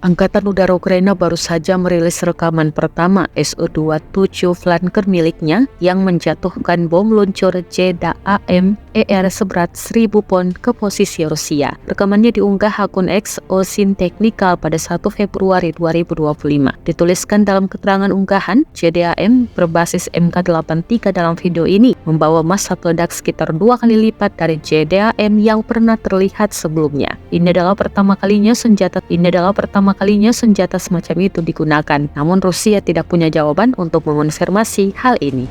Angkatan Udara Ukraina baru saja merilis rekaman pertama Su-27 flanker miliknya yang menjatuhkan bom luncur JDAM-ER seberat 1000 pon ke posisi Rusia. Rekamannya diunggah akun X Osin Technical pada 1 Februari 2025. Dituliskan dalam keterangan unggahan, JDAM berbasis Mk83 dalam video ini membawa massa peledak sekitar 2 kali lipat dari JDAM yang pernah terlihat sebelumnya. Ini adalah pertama kalinya senjata semacam itu digunakan, namun Rusia tidak punya jawaban untuk mengonfirmasi hal ini.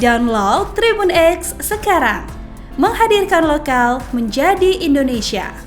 Download Tribun X sekarang, menghadirkan lokal menjadi Indonesia.